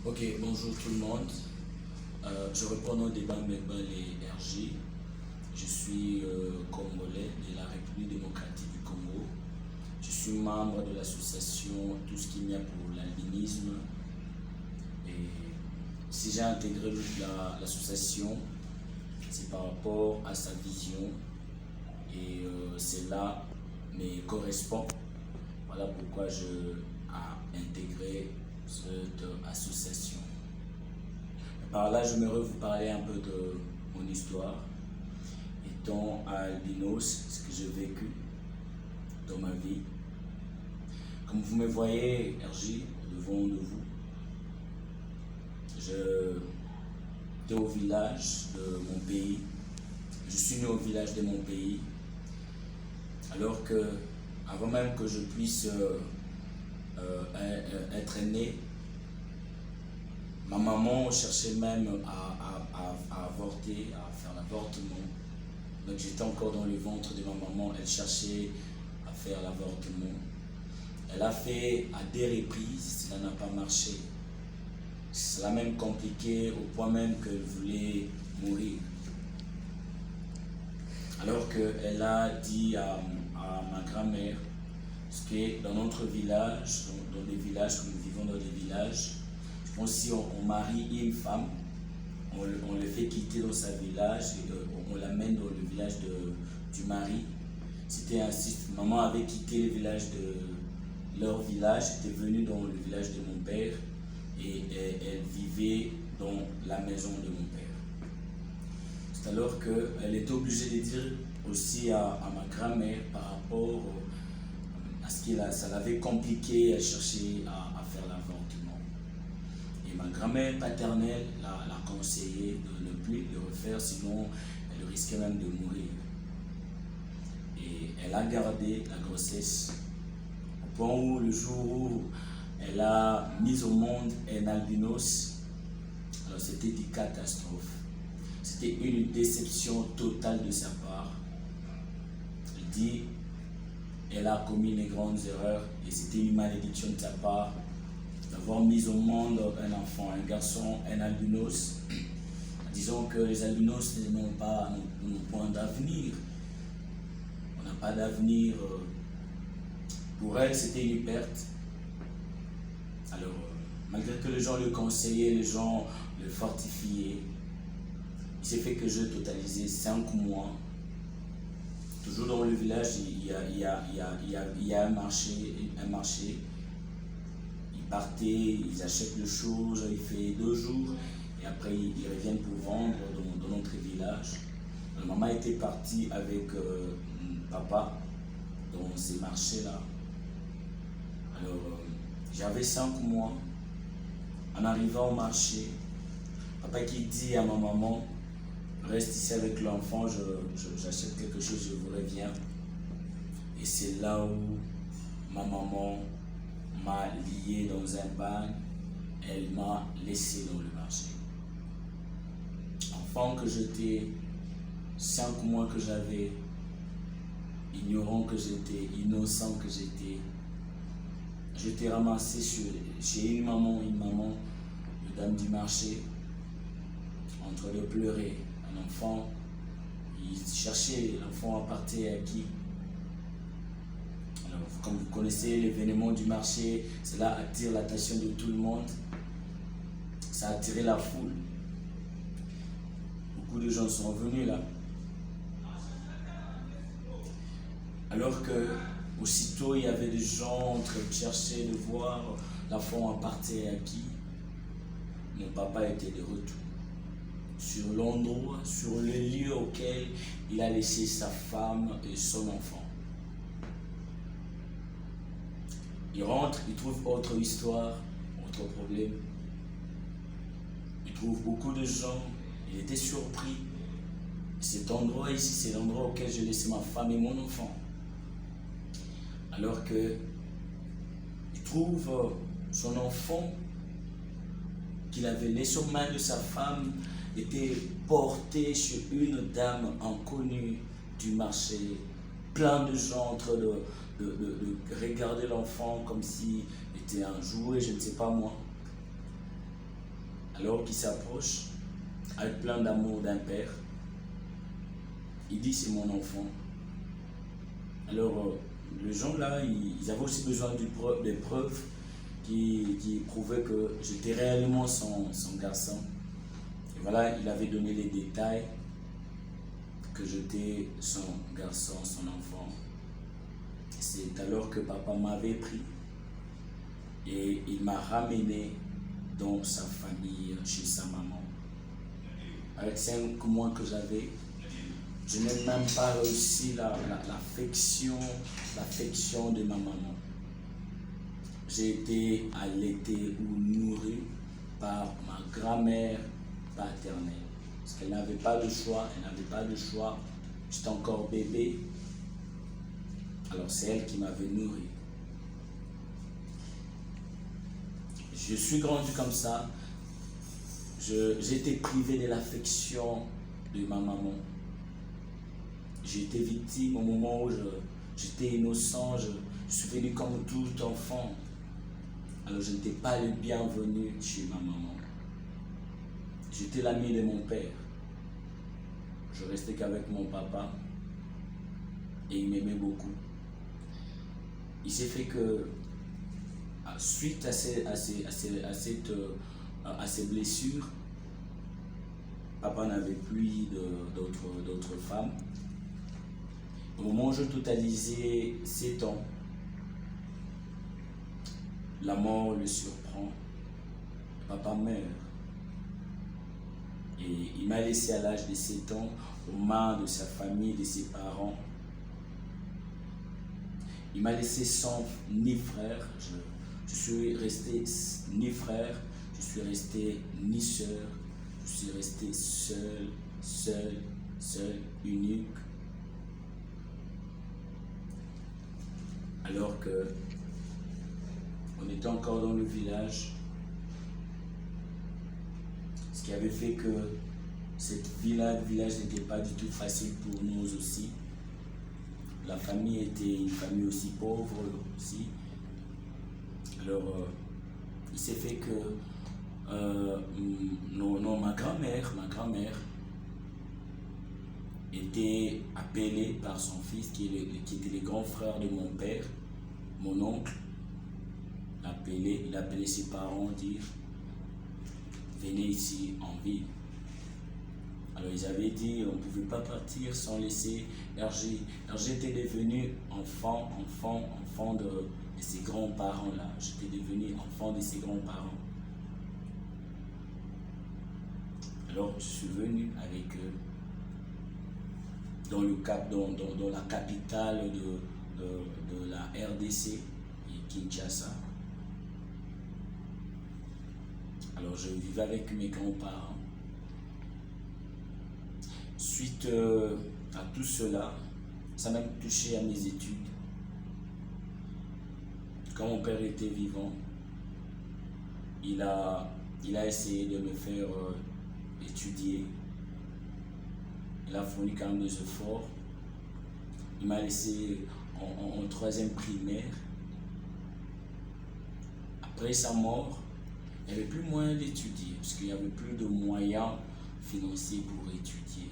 Ok, bonjour tout le monde. Je réponds au débat Mbembele et RJ. Je suis congolais de la République démocratique du Congo. Je suis membre de l'association Tout ce qu'il y a pour l'albinisme. Et si j'ai intégré l'association, c'est par rapport à sa vision et cela me correspond. Voilà pourquoi je ai intégré cette association. Par là, j'aimerais vous parler un peu de mon histoire. Étant albinos, ce que j'ai vécu dans ma vie. Comme vous me voyez, RJ, devant de vous, j'étais au village de mon pays. Je suis né au village de mon pays. Alors que, avant même que je puisse être né, ma maman cherchait même à avorter, à faire l'avortement. Donc j'étais encore dans le ventre de ma maman, elle cherchait à faire l'avortement. Elle a fait à des reprises, cela n'a pas marché. Cela a même compliqué au point même qu'elle voulait mourir. Alors qu'elle a dit à ma grand-mère, parce que dans notre village, dans les villages, comme nous vivons dans des villages, je pense que si on marie une femme, on le fait quitter dans sa village, et on l'amène dans le village du mari. C'était ainsi, maman avait quitté le village leur village, était venue dans le village de mon père, et elle vivait dans la maison de mon père. C'est alors qu'elle était obligée de dire aussi à ma grand-mère par rapport à ce que ça l'avait compliqué, elle cherchait à faire l'avortement. Et ma grand-mère paternelle l'a conseillé de ne plus le refaire, sinon elle risquait même de mourir. Et elle a gardé la grossesse au point où le jour où elle a mis au monde un albinos, alors c'était une catastrophe. C'était une déception totale de sa part. Elle dit, elle a commis les grandes erreurs et c'était une malédiction de sa part d'avoir mis au monde un enfant, un garçon, un albinos. Disons que les albinos n'ont point d'avenir. On n'a pas d'avenir. Pour elle, c'était une perte. Alors, malgré que les gens le conseillaient, les gens le fortifiaient, il s'est fait que je totalisais 5 mois. Toujours dans le village, il y a un marché. Ils partaient, ils achètent des choses, il fait 2 jours, et après ils reviennent pour vendre dans notre village. Alors, maman était partie avec papa dans ces marchés-là. Alors, j'avais 5 mois. En arrivant au marché, papa qui dit à ma maman, reste ici avec l'enfant, j'achète quelque chose, je vous reviens. Et c'est là où ma maman m'a lié dans un bain, elle m'a laissé dans le marché. Enfant que j'étais, 5 mois que j'avais, ignorant que j'étais, innocent que j'étais ramassé chez une maman, une dame du marché, en train de pleurer. Un enfant, il cherchait, l'enfant appartenait à qui? Alors, comme vous connaissez l'événement du marché, cela attire l'attention de tout le monde. Ça a attiré la foule. Beaucoup de gens sont venus là. Alors que aussitôt il y avait des gens en train de chercher, de voir l'enfant appartenait à qui. Mon papa était de retour sur l'endroit, sur le lieu auquel il a laissé sa femme et son enfant. Il rentre, il trouve autre histoire, autre problème. Il trouve beaucoup de gens, il était surpris. Cet endroit ici, c'est l'endroit auquel j'ai laissé ma femme et mon enfant. Alors que il trouve son enfant qu'il avait laissé aux mains de sa femme était porté sur une dame inconnue du marché. Plein de gens en train de regarder l'enfant comme s'il était un jouet, je ne sais pas moi. Alors qu'il s'approche, avec plein d'amour d'un père, il dit c'est mon enfant. Alors, les gens là, ils avaient aussi besoin des preuves qui prouvaient que j'étais réellement son garçon. Et voilà, il avait donné les détails que j'étais son garçon, son enfant. C'est alors que papa m'avait pris et il m'a ramené dans sa famille, chez sa maman. Avec 5 mois que j'avais, je n'ai même pas réussi l'affection de ma maman. J'ai été allaité ou nourri par ma grand-mère paternelle. Parce qu'elle n'avait pas de choix, J'étais encore bébé. Alors c'est elle qui m'avait nourri. Je suis grandi comme ça. J'ai été privé de l'affection de ma maman. J'ai été victime au moment où j'étais innocent. Je suis venu comme tout enfant. Alors je n'étais pas le bienvenu chez ma maman. J'étais l'ami de mon père. Je restais qu'avec mon papa et il m'aimait beaucoup. Il s'est fait que, suite à ces blessures, papa n'avait plus d'autres femmes. Au moment où je totalisais 7 ans, la mort le surprend. Papa meurt. Et il m'a laissé à l'âge de 7 ans aux mains de sa famille, de ses parents. Il m'a laissé sans ni frère. Je suis resté ni frère, je suis resté ni sœur. Je suis resté seul, unique. Alors que on était encore dans le village, ce qui avait fait que cette village n'était pas du tout facile pour nous aussi. La famille était une famille aussi pauvre aussi. Alors, il s'est fait que ma grand-mère était appelée par son fils qui était le grand frère de mon père, mon oncle. Il appelait ses parents, dire venez ici en ville. Alors ils avaient dit on ne pouvait pas partir sans laisser Hergé. Hergé était devenu enfant de ses grands-parents là. J'étais devenu enfant de ses grands-parents. Alors je suis venu avec eux dans la capitale de la RDC, Kinshasa. Alors je vivais avec mes grands-parents. Suite à tout cela, ça m'a touché à mes études. Quand mon père était vivant, il a essayé de me faire étudier. Il a fourni quand même des efforts. Il m'a laissé en 3e primaire. Après sa mort, il n'y avait plus moyen d'étudier parce qu'il n'y avait plus de moyens financiers pour étudier.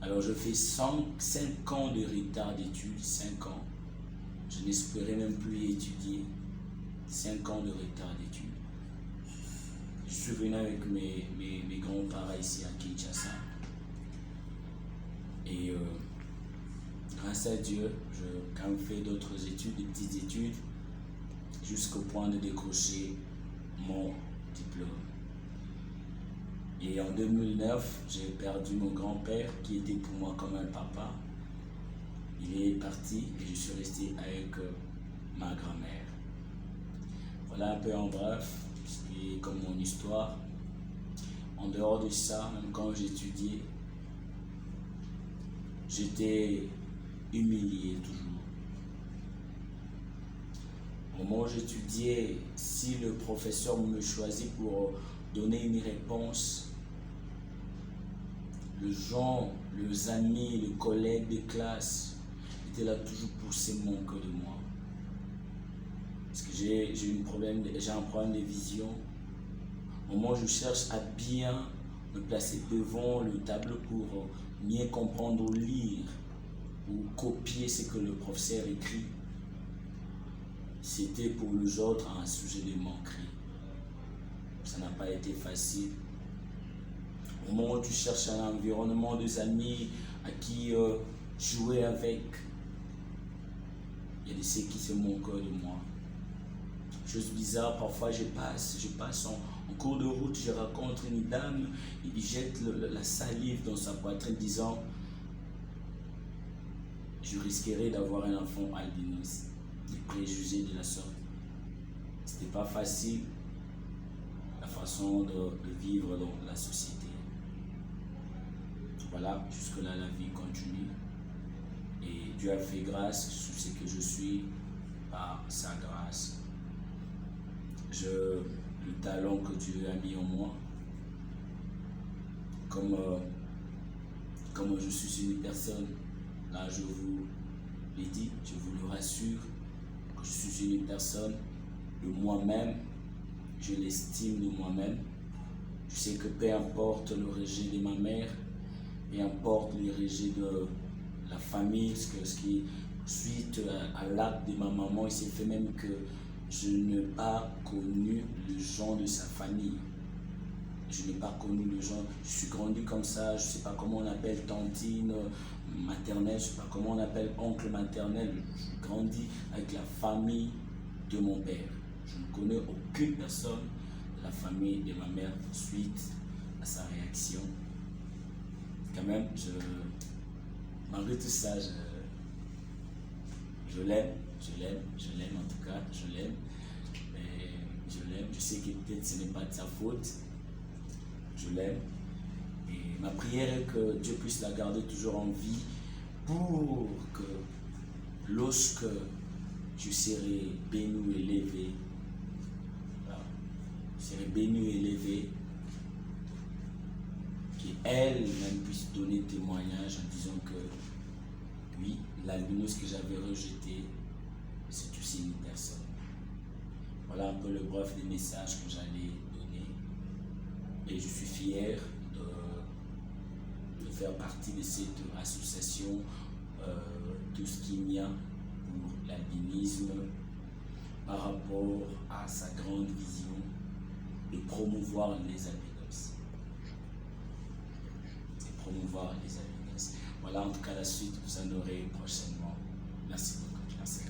Alors je fais 5 ans de retard d'études, 5 ans. Je n'espérais même plus étudier. 5 ans de retard d'études. Je suis venu avec mes grands-parents ici à Kinshasa. Et grâce à Dieu, j'ai quand même fait d'autres études, des petites études, jusqu'au point de décrocher mon diplôme. Et en 2009, j'ai perdu mon grand-père qui était pour moi comme un papa. Il est parti et je suis resté avec ma grand-mère. Voilà un peu en bref, ce qui est comme mon histoire. En dehors de ça, même quand j'étudiais, j'étais humilié toujours. Au moment où j'étudiais, si le professeur me choisit pour donner une réponse, les amis, les collègues de classe étaient là toujours pour se moquer de moi. Parce que j'ai un problème de vision. Au moment où je cherche à bien me placer devant le tableau pour mieux comprendre ou lire ou copier ce que le professeur écrit, c'était pour les autres un sujet de moquerie. Ça n'a pas été facile. Au moment où tu cherches un environnement, des amis à qui jouer avec, il y a de ceux qui se moquent de moi. Chose bizarre, parfois je passe en cours de route, je rencontre une dame, il jette la salive dans sa poitrine disant je risquerais d'avoir un enfant albinos. Des préjugés de la sorte. C'était pas facile la façon de vivre dans la société. Voilà, jusque-là la vie continue. Et Dieu a fait grâce sur ce que je suis par sa grâce. Le talent que Dieu a mis en moi, comme je suis une personne, là je vous l'ai dit, je vous le rassure, que je suis une personne de moi-même, je l'estime de moi-même. Je sais que peu importe le rejet de ma mère, peu importe le rejet de la famille, ce qui suite à l'acte de ma maman, il s'est fait même que je n'ai pas connu les gens de sa famille. Je n'ai pas connu les gens, je suis grandi comme ça, je ne sais pas comment on appelle tantine maternelle, je ne sais pas comment on appelle oncle maternel. Je grandis avec la famille de mon père. Je ne connais aucune personne de la famille de ma mère suite à sa réaction. Quand même, malgré tout ça, je l'aime en tout cas, je l'aime. Je sais que peut-être ce n'est pas de sa faute. Je l'aime. Et ma prière est que Dieu puisse la garder toujours en vie pour que lorsque je serai béni et élevé, qu'elle-même puisse donner témoignage en disant que oui, l'albinos que j'avais rejeté, c'est aussi une personne. Voilà un peu le bref des messages que j'allais donner. Et je suis fier de faire partie de cette association, tout ce qu'il y a pour l'albinisme par rapport à sa grande vision de promouvoir les albinos. Voilà en tout cas la suite, vous en aurez prochainement. Merci beaucoup. Merci.